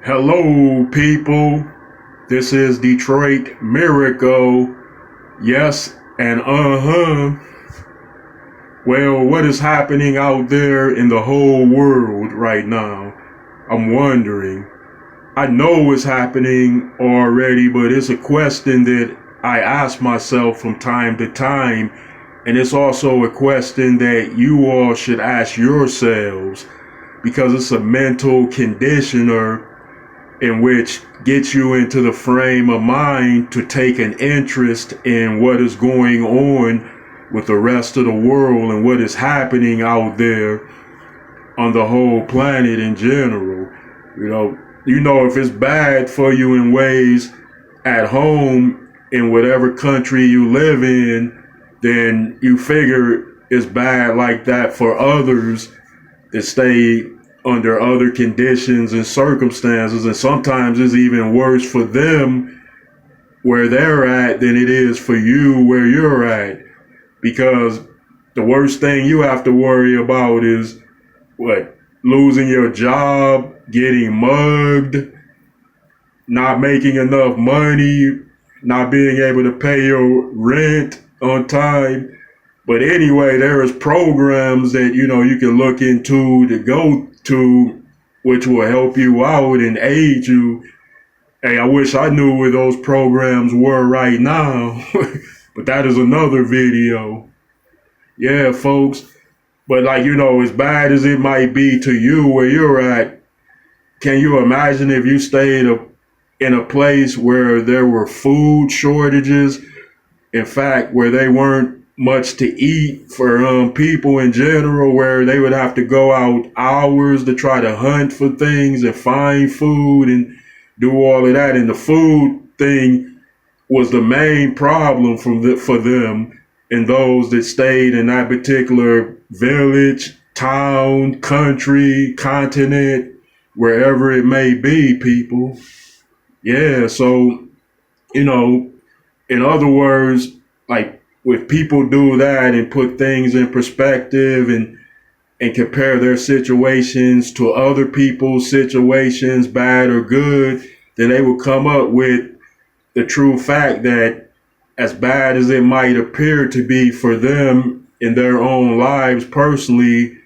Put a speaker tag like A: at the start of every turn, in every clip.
A: Hello, people. This is Detroit Miracle. Yes, and Well, what is happening out there in the whole world right now? I'm wondering. I know it's happening already, but it's a question that I ask myself from time to time. And it's also a question that you all should ask yourselves because it's a mental conditioner in which gets you into the frame of mind to take an interest in what is going on with the rest of the world and what is happening out there on the whole planet in general. You know, if it's bad for you in ways at home in whatever country you live in, then you figure it's bad like that for others that stay under other conditions and circumstances, and sometimes it's even worse for them where they're at than it is for you where you're at, because the worst thing you have to worry about is what? Losing your job, getting mugged, not making enough money, not being able to pay your rent on time. But anyway, there is programs that you can look into to go to, which will help you out and aid you. Hey, I wish I knew where those programs were right now, but that is another video. Yeah, folks. But as bad as it might be to you where you're at, can you imagine if you stayed in a place where there were food shortages? In fact, where they weren't much to eat for people in general, where they would have to go out hours to try to hunt for things and find food and do all of that. And the food thing was the main problem for them and those that stayed in that particular village, town, country, continent, wherever it may be, people. Yeah, so, in other words, like if people do that and put things in perspective and compare their situations to other people's situations, bad or good, then they will come up with the true fact that as bad as it might appear to be for them in their own lives personally,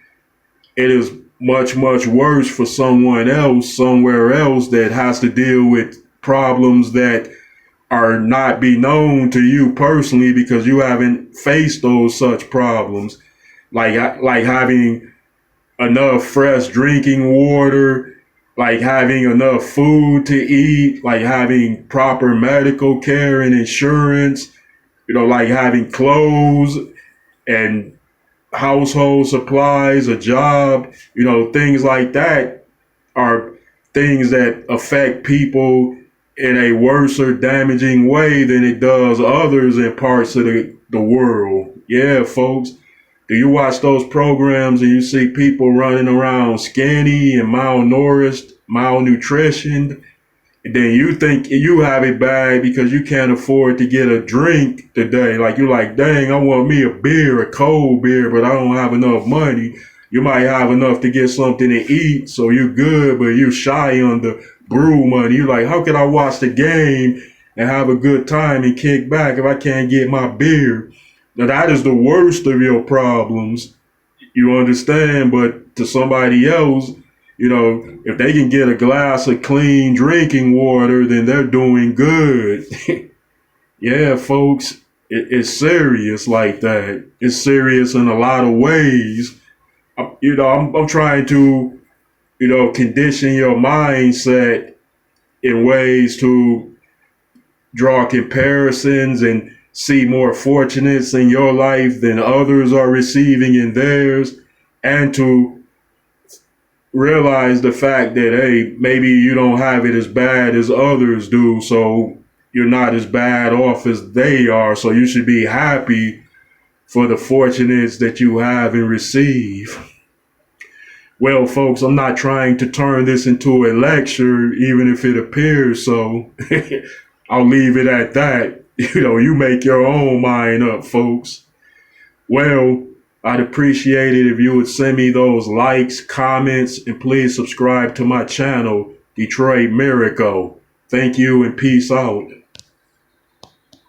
A: it is much, much worse for someone else, somewhere else, that has to deal with problems that are not be known to you personally because you haven't faced those such problems, like having enough fresh drinking water, like having enough food to eat, like having proper medical care and insurance, like having clothes and household supplies, a job, things like that are things that affect people in a worse or damaging way than it does others in parts of the world. Yeah, folks. Do you watch those programs and you see people running around skinny and malnourished, malnutritioned? And then you think you have it bad because you can't afford to get a drink today. Like you're like, dang, I want me a beer, a cold beer, but I don't have enough money. You might have enough to get something to eat, so you're good, but you're shy on the brew money. You're like, how can I watch the game and have a good time and kick back if I can't get my beer? Now that is the worst of your problems. You understand? But to somebody else, if they can get a glass of clean drinking water, then they're doing good. Yeah, folks, it's serious like that. It's serious in a lot of ways. I'm trying to, condition your mindset in ways to draw comparisons and see more fortunates in your life than others are receiving in theirs, and to realize the fact that, hey, maybe you don't have it as bad as others do, so you're not as bad off as they are, so you should be happy for the fortunates that you have and receive. Well, folks, I'm not trying to turn this into a lecture, even if it appears so. I'll leave it at that. You make your own mind up, folks. Well, I'd appreciate it if you would send me those likes, comments, and please subscribe to my channel. Detroit Miracle. Thank you and peace out.